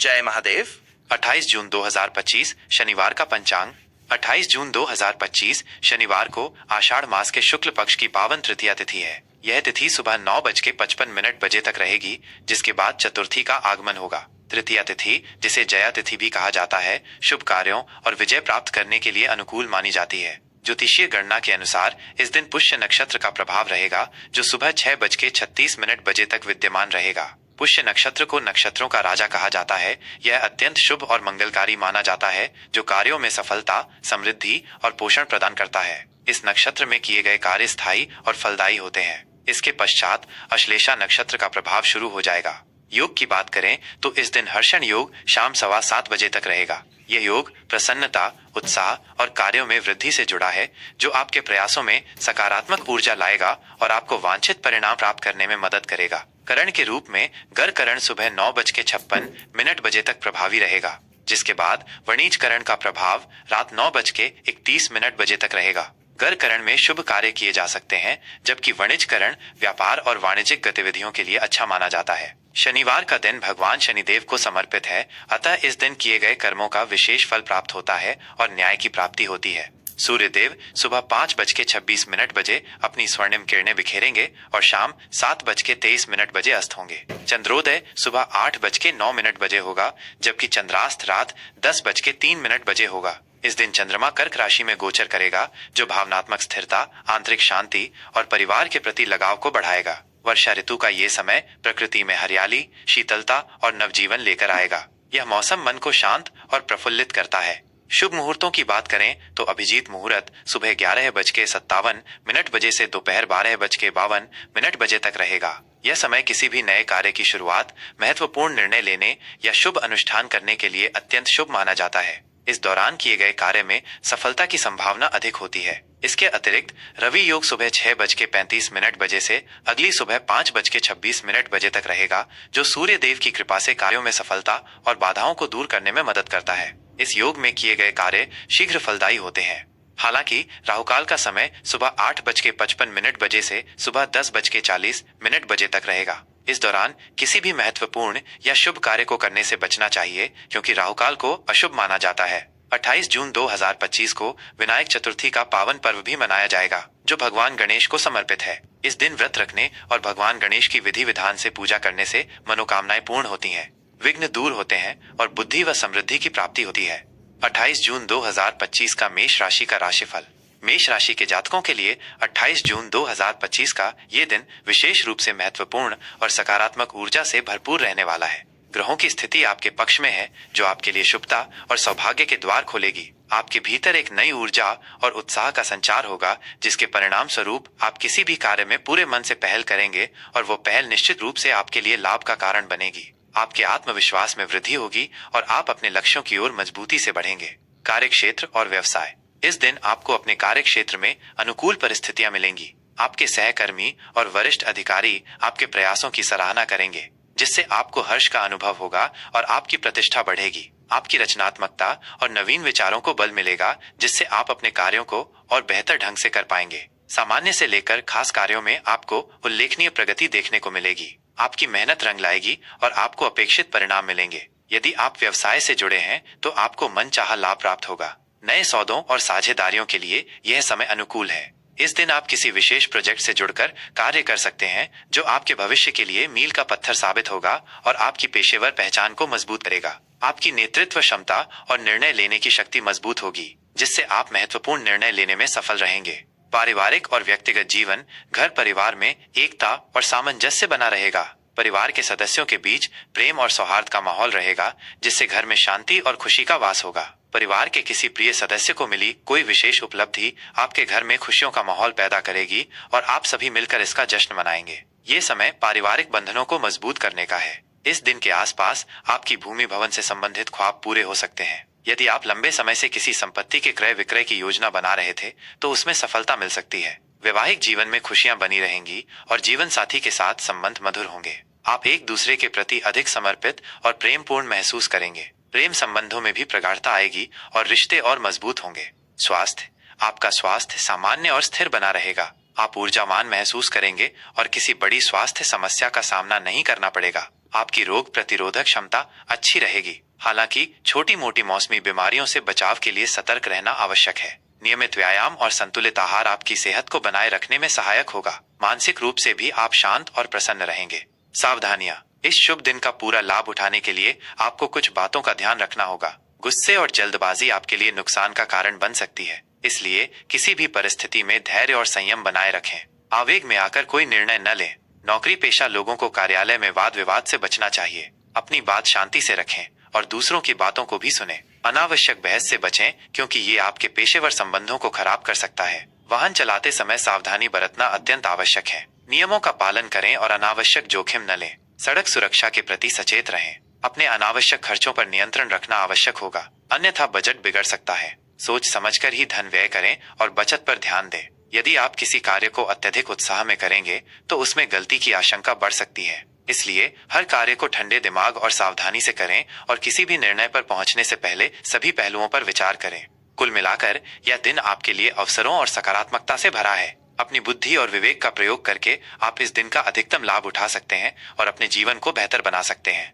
जय महादेव। 28 जून 2025 शनिवार का पंचांग। 28 जून 2025 शनिवार को आषाढ़ मास के शुक्ल पक्ष की पावन तृतीया तिथि है। यह तिथि सुबह 9:55 बजे तक रहेगी, जिसके बाद चतुर्थी का आगमन होगा। तृतीया तिथि, जिसे जया तिथि भी कहा जाता है, शुभ कार्यों और विजय प्राप्त करने के लिए अनुकूल मानी जाती है। ज्योतिषीय गणना के अनुसार इस दिन पुष्य नक्षत्र का प्रभाव रहेगा, जो सुबह 6:36 बजे तक विद्यमान रहेगा। पुष्य नक्षत्र को नक्षत्रों का राजा कहा जाता है। यह अत्यंत शुभ और मंगलकारी माना जाता है, जो कार्यों में सफलता, समृद्धि और पोषण प्रदान करता है। इस नक्षत्र में किए गए कार्य स्थायी और फलदायी होते हैं। इसके पश्चात अश्लेषा नक्षत्र का प्रभाव शुरू हो जाएगा। योग की बात करें तो इस दिन हर्षण योग शाम 7:15 बजे तक रहेगा। यह योग प्रसन्नता, उत्साह और कार्यों में वृद्धि से जुड़ा है, जो आपके प्रयासों में सकारात्मक ऊर्जा लाएगा और आपको वांछित परिणाम प्राप्त करने में मदद करेगा। करण के रूप में गर करण सुबह 9:56 बजे तक प्रभावी रहेगा, जिसके बाद वणिज करण का प्रभाव रात 9:31 बजे तक रहेगा। गर करण में शुभ कार्य किए जा सकते हैं, जबकि वणिज करण व्यापार और वाणिज्यिक गतिविधियों के लिए अच्छा माना जाता है। शनिवार का दिन भगवान शनिदेव को समर्पित है, अतः इस दिन किए गए कर्मों का विशेष फल प्राप्त होता है और न्याय की प्राप्ति होती है। सूर्यदेव सुबह 5:26 बजे अपनी स्वर्णिम किरणें बिखेरेंगे और शाम 7:23 बजे अस्त होंगे। चंद्रोदय सुबह 8:09 बजे होगा, जबकि चंद्रास्त रात 10:03 बजे होगा। इस दिन चंद्रमा कर्क राशि में गोचर करेगा, जो भावनात्मक स्थिरता, आंतरिक शांति और परिवार के प्रति लगाव को बढ़ाएगा। वर्षा ऋतु का ये समय प्रकृति में हरियाली, शीतलता और नवजीवन लेकर आएगा। यह मौसम मन को शांत और प्रफुल्लित करता है। शुभ मुहूर्तों की बात करें तो अभिजीत मुहूर्त सुबह 11:57 बजे से दोपहर 12:52 बजे तक रहेगा। यह समय किसी भी नए कार्य की शुरुआत, महत्वपूर्ण निर्णय लेने या शुभ अनुष्ठान करने के लिए अत्यंत शुभ माना जाता है। इस दौरान किए गए कार्य में सफलता की संभावना अधिक होती है। इसके अतिरिक्त रवि योग सुबह 6:35 बजे से अगली सुबह 5:26 बजे तक रहेगा, जो सूर्य देव की कृपा से कार्यों में सफलता और बाधाओं को दूर करने में मदद करता है। इस योग में किए गए कार्य शीघ्र फलदायी होते हैं। हालांकि राहुकाल का समय सुबह 8:55 बजे से सुबह 10:40 बजे तक रहेगा। इस दौरान किसी भी महत्वपूर्ण या शुभ कार्य को करने से बचना चाहिए, क्योंकि राहुकाल को अशुभ माना जाता है। 28 जून 2025 को विनायक चतुर्थी का पावन पर्व भी मनाया जाएगा, जो भगवान गणेश को समर्पित है। इस दिन व्रत रखने और भगवान गणेश की विधि विधान से पूजा करने से मनोकामनाएं पूर्ण होती हैं, विघ्न दूर होते हैं और बुद्धि व समृद्धि की प्राप्ति होती है। 28 जून 2025 का मेष राशि का राशिफल। मेष राशि के जातकों के लिए 28 जून 2025 का ये दिन विशेष रूप से महत्वपूर्ण और सकारात्मक ऊर्जा से भरपूर रहने वाला है। ग्रहों की स्थिति आपके पक्ष में है, जो आपके लिए शुभता और सौभाग्य के द्वार खोलेगी। आपके भीतर एक नई ऊर्जा और उत्साह का संचार होगा, जिसके परिणाम स्वरूप आप किसी भी कार्य में पूरे मन से पहल करेंगे और वो पहल निश्चित रूप से आपके लिए लाभ का कारण बनेगी। आपके आत्मविश्वास में वृद्धि होगी और आप अपने लक्ष्यों की ओर मजबूती से बढ़ेंगे। कार्य क्षेत्र और व्यवसाय। इस दिन आपको अपने कार्य क्षेत्र में अनुकूल परिस्थितियां मिलेंगी। आपके सहकर्मी और वरिष्ठ अधिकारी आपके प्रयासों की सराहना करेंगे, जिससे आपको हर्ष का अनुभव होगा और आपकी प्रतिष्ठा बढ़ेगी। आपकी रचनात्मकता और नवीन विचारों को बल मिलेगा, जिससे आप अपने कार्यों को और बेहतर ढंग से कर पाएंगे। सामान्य से लेकर खास कार्यों में आपको उल्लेखनीय प्रगति देखने को मिलेगी। आपकी मेहनत रंग लाएगी और आपको अपेक्षित परिणाम मिलेंगे। यदि आप व्यवसाय से जुड़े हैं तो आपको मनचाहा लाभ प्राप्त होगा। नए सौदों और साझेदारियों के लिए यह समय अनुकूल है। इस दिन आप किसी विशेष प्रोजेक्ट से जुड़कर कार्य कर सकते हैं, जो आपके भविष्य के लिए मील का पत्थर साबित होगा और आपकी पेशेवर पहचान को मजबूत करेगा। आपकी नेतृत्व क्षमता और निर्णय लेने की शक्ति मजबूत होगी, जिससे आप महत्वपूर्ण निर्णय लेने में सफल रहेंगे। पारिवारिक और व्यक्तिगत जीवन, घर परिवार में एकता और सामंजस्य बना रहेगा। परिवार के सदस्यों के बीच प्रेम और सौहार्द का माहौल रहेगा, जिससे घर में शांति और खुशी का वास होगा। परिवार के किसी प्रिय सदस्य को मिली कोई विशेष उपलब्धि आपके घर में खुशियों का माहौल पैदा करेगी और आप सभी मिलकर इसका जश्न मनाएंगे। ये समय पारिवारिक बंधनों को मजबूत करने का है। इस दिन के आसपास आपकी भूमि भवन से संबंधित ख्वाब पूरे हो सकते हैं। यदि आप लंबे समय से किसी संपत्ति के क्रय विक्रय की योजना बना रहे थे, तो उसमें सफलता मिल सकती है। वैवाहिक जीवन में खुशियां बनी रहेंगी और जीवन साथी के साथ संबंध मधुर होंगे। आप एक दूसरे के प्रति अधिक समर्पित और प्रेमपूर्ण महसूस करेंगे। प्रेम संबंधों में भी प्रगाढ़ता आएगी और रिश्ते और मजबूत होंगे। स्वास्थ्य। आपका स्वास्थ्य सामान्य और स्थिर बना रहेगा। आप ऊर्जावान महसूस करेंगे और किसी बड़ी स्वास्थ्य समस्या का सामना नहीं करना पड़ेगा। आपकी रोग प्रतिरोधक क्षमता अच्छी रहेगी। हालांकि छोटी मोटी मौसमी बीमारियों से बचाव के लिए सतर्क रहना आवश्यक है। नियमित व्यायाम और संतुलित आहार आपकी सेहत को बनाए रखने में सहायक होगा। मानसिक रूप से भी आप शांत और प्रसन्न रहेंगे। सावधानियां। इस शुभ दिन का पूरा लाभ उठाने के लिए आपको कुछ बातों का ध्यान रखना होगा। गुस्से और जल्दबाजी आपके लिए नुकसान का कारण बन सकती है, इसलिए किसी भी परिस्थिति में धैर्य और संयम बनाए रखें। आवेग में आकर कोई निर्णय न लें। नौकरी पेशा लोगों को कार्यालय में वाद विवाद से बचना चाहिए। अपनी बात शांति से रखें और दूसरों की बातों को भी सुनें। अनावश्यक बहस से बचें, क्योंकि ये आपके पेशेवर संबंधों को खराब कर सकता है। वाहन चलाते समय सावधानी बरतना अत्यंत आवश्यक है। नियमों का पालन करें और अनावश्यक जोखिम न लें। सड़क सुरक्षा के प्रति सचेत रहें। अपने अनावश्यक खर्चों पर नियंत्रण रखना आवश्यक होगा, अन्यथा बजट बिगड़ सकता है। सोच समझकर ही धन व्यय करें और बचत पर ध्यान दें। यदि आप किसी कार्य को अत्यधिक उत्साह में करेंगे तो उसमें गलती की आशंका बढ़ सकती है। इसलिए हर कार्य को ठंडे दिमाग और सावधानी से करें और किसी भी निर्णय पर पहुंचने से पहले सभी पहलुओं पर विचार करें। कुल मिलाकर यह दिन आपके लिए अवसरों और सकारात्मकता से भरा है। अपनी बुद्धि और विवेक का प्रयोग करके आप इस दिन का अधिकतम लाभ उठा सकते हैं और अपने जीवन को बेहतर बना सकते हैं।